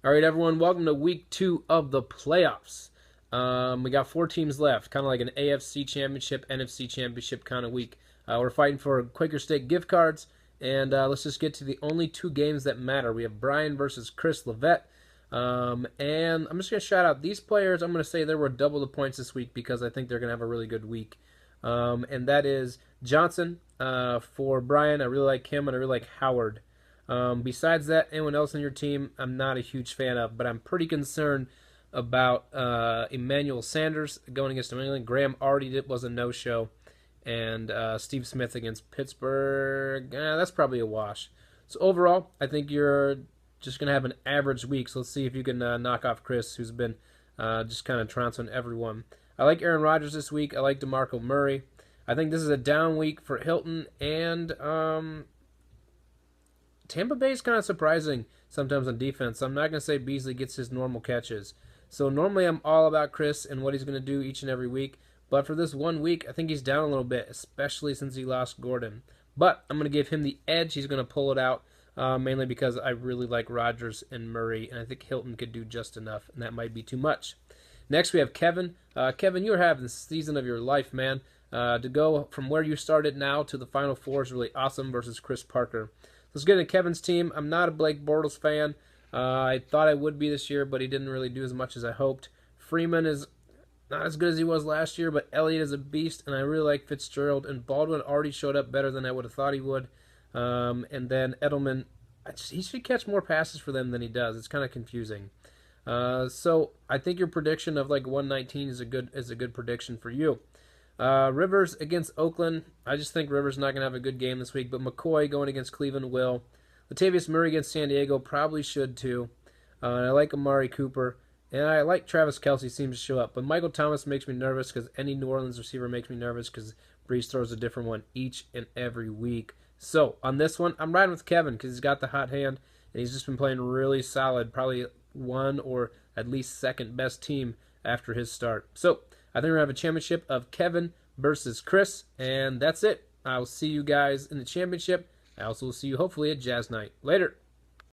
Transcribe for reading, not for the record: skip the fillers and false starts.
All right, everyone, welcome to week 2 of the playoffs. We got 4 teams left, kind of like an AFC Championship, NFC Championship kind of week. We're fighting for Quaker State gift cards, and let's just get to the only 2 games that matter. We have Brian versus Chris Levette, and I'm just going to shout out these players. I'm going to say they were double the points this week because I think they're going to have a really good week. And that is Johnson for Brian. I really like him, and I really like Howard. Besides that, anyone else on your team, I'm not a huge fan of, but I'm pretty concerned about Emmanuel Sanders going against New England. Graham already was a no-show, and Steve Smith against Pittsburgh, that's probably a wash. So overall, I think you're just going to have an average week, so let's see if you can knock off Chris, who's been just kind of trouncing everyone. I like Aaron Rodgers this week. I like DeMarco Murray. I think this is a down week for Hilton, and Tampa Bay is kind of surprising sometimes on defense. I'm not going to say Beasley gets his normal catches. So normally I'm all about Chris and what he's going to do each and every week. But for this 1 week, I think he's down a little bit, especially since he lost Gordon. But I'm going to give him the edge. He's going to pull it out, mainly because I really like Rodgers and Murray, and I think Hilton could do just enough, and that might be too much. Next, we have Kevin. Kevin, you're having the season of your life, man. To go from where you started now to the Final Four is really awesome versus Chris Parker. Let's get into Kevin's team. I'm not a Blake Bortles fan. I thought I would be this year, but he didn't really do as much as I hoped. Freeman is not as good as he was last year, but Elliott is a beast, and I really like Fitzgerald. And Baldwin already showed up better than I would have thought he would. And then Edelman, he should catch more passes for them than he does. It's kind of confusing. So I think your prediction of like 119 is a good prediction for you. Rivers against Oakland. I just think Rivers not going to have a good game this week, but McCoy going against Cleveland will. Latavius Murray against San Diego probably should too. And I like Amari Cooper. And I like Travis Kelce seems to show up. But Michael Thomas makes me nervous because any New Orleans receiver makes me nervous because Brees throws a different one each and every week. So on this one, I'm riding with Kevin because he's got the hot hand and he's just been playing really solid. Probably one or at least second best team after his start. So I think we're going to have a championship of Kevin versus Chris, and that's it. I'll see you guys in the championship. I also will see you hopefully at Jazz Night. Later.